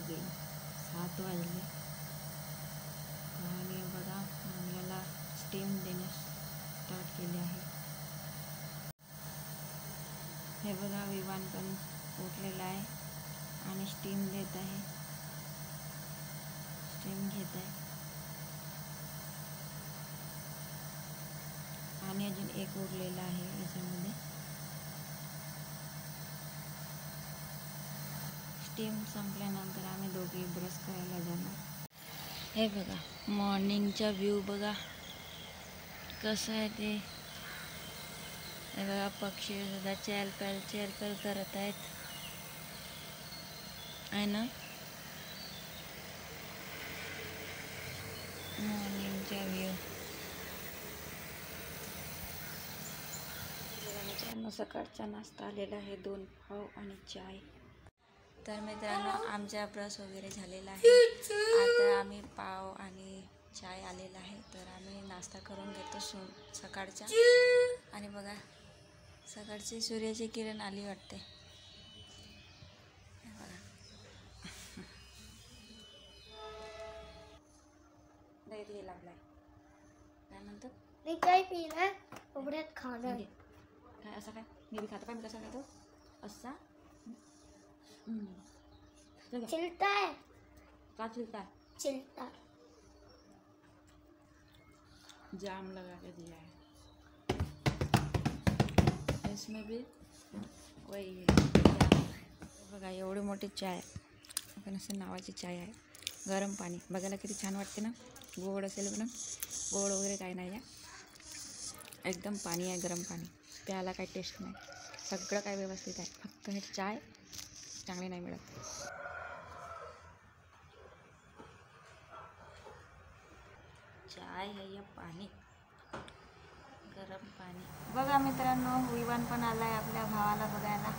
गेलं, 7 वाजले. आणि बघा मुलाला स्टीम देणं स्टार्ट केले आहे. हे बघा विवान पण उठलेला आहे आणि स्टीम देत आहे, स्टीम घेत आहे. आणि अजून एक उरलेला आहे याच्यामध्ये. स्टीम संपल्यानंतर आम्ही दोघे ब्रश करायला जाणार. हे बघा मॉर्निंगचा व्ह्यू बघा कसं आहे ते. हे बघा पक्षी सुद्धा चहलपहल करत आहेत आहे ना. मॉर्निंगचा व्ह्यू. मित्रांनो सकाळचा नाश्ता आलेला आहे, 2 पाव आणि चाय. तर मित्रांनो आमचा ब्रश वगैरे झालेला आहे. आता आम्ही पाव आणि चाय आलेला आहे, तर आम्ही नाश्ता करून घेतो सकाळचा. आणि बघा सकाळची सूर्याची किरण आली वाटते. बघा दैत हे लागलाय. काय म्हणतात मी काय पिलं उघड्यात खाणं काय असं काय मी बी खातो. काय मी कसं खातो असा चिलता है. का चिलता है? चिलता जाम लगा के दिया है इसमें भी वही है. बघा एवढी मोठी चाय, पण असं नावाची चाय आहे. गरम पाणी बघायला किती छान वाटते ना. गोड असेल पण गोड वगैरे काही नाही आहे, एकदम पाणी आहे, गरम पाणी. प्यायला काही टेस्ट नाही, सगळं काय व्यवस्थित आहे. फक्त हे चाय चांगली नाही मिळत. चाय है या पाणी, गरम पाणी. बघा मित्रांनो विवान पण आलाय आपल्या भावाला बघायला.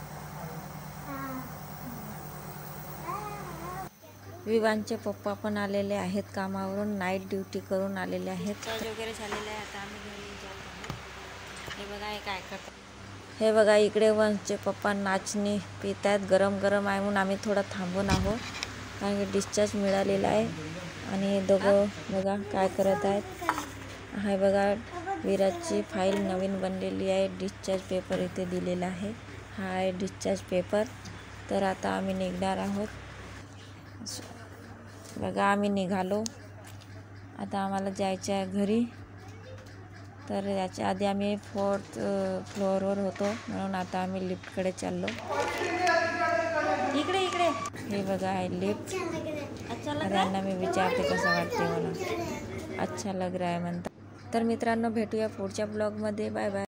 विवानचे पप्पा पण आलेले आहेत कामावरून, नाईट ड्युटी करून आलेले आहेत. चार्ज वगैरे झालेले आहे. आता आम्ही घरी जात आहोत. हे बघा हे काय करतात. हे बघा इकडे वंशचे पप्पा नाचणी पित आहेत. गरम गरम आहे म्हणून आम्ही थोडं थांबून आहोत, कारण की डिस्चार्ज मिळालेला आहे. आणि दोघं बघा काय करत आहेत. आहे बघा विराजची फाईल नवीन बनलेली आहे. डिस्चार्ज पेपर इथे दिलेला आहे. हा आहे डिस्चार्ज पेपर. तर आता आम्ही निघणार आहोत. बघा आम्ही निघालो. आता आम्हाला जायचं आहे घरी. तर याच्या आधी आम्ही 4th फ्लोअरवर होतो, म्हणून आता आम्ही लिफ्टकडे चाललो. इकडे इकडे हे बघा आहे लिफ्ट. त्यांना मी विचारते कसं वाटते मला. अच्छा लग रहा है म्हणतात. तर मित्रांनो भेटूया पुढच्या ब्लॉगमध्ये. Bye bye.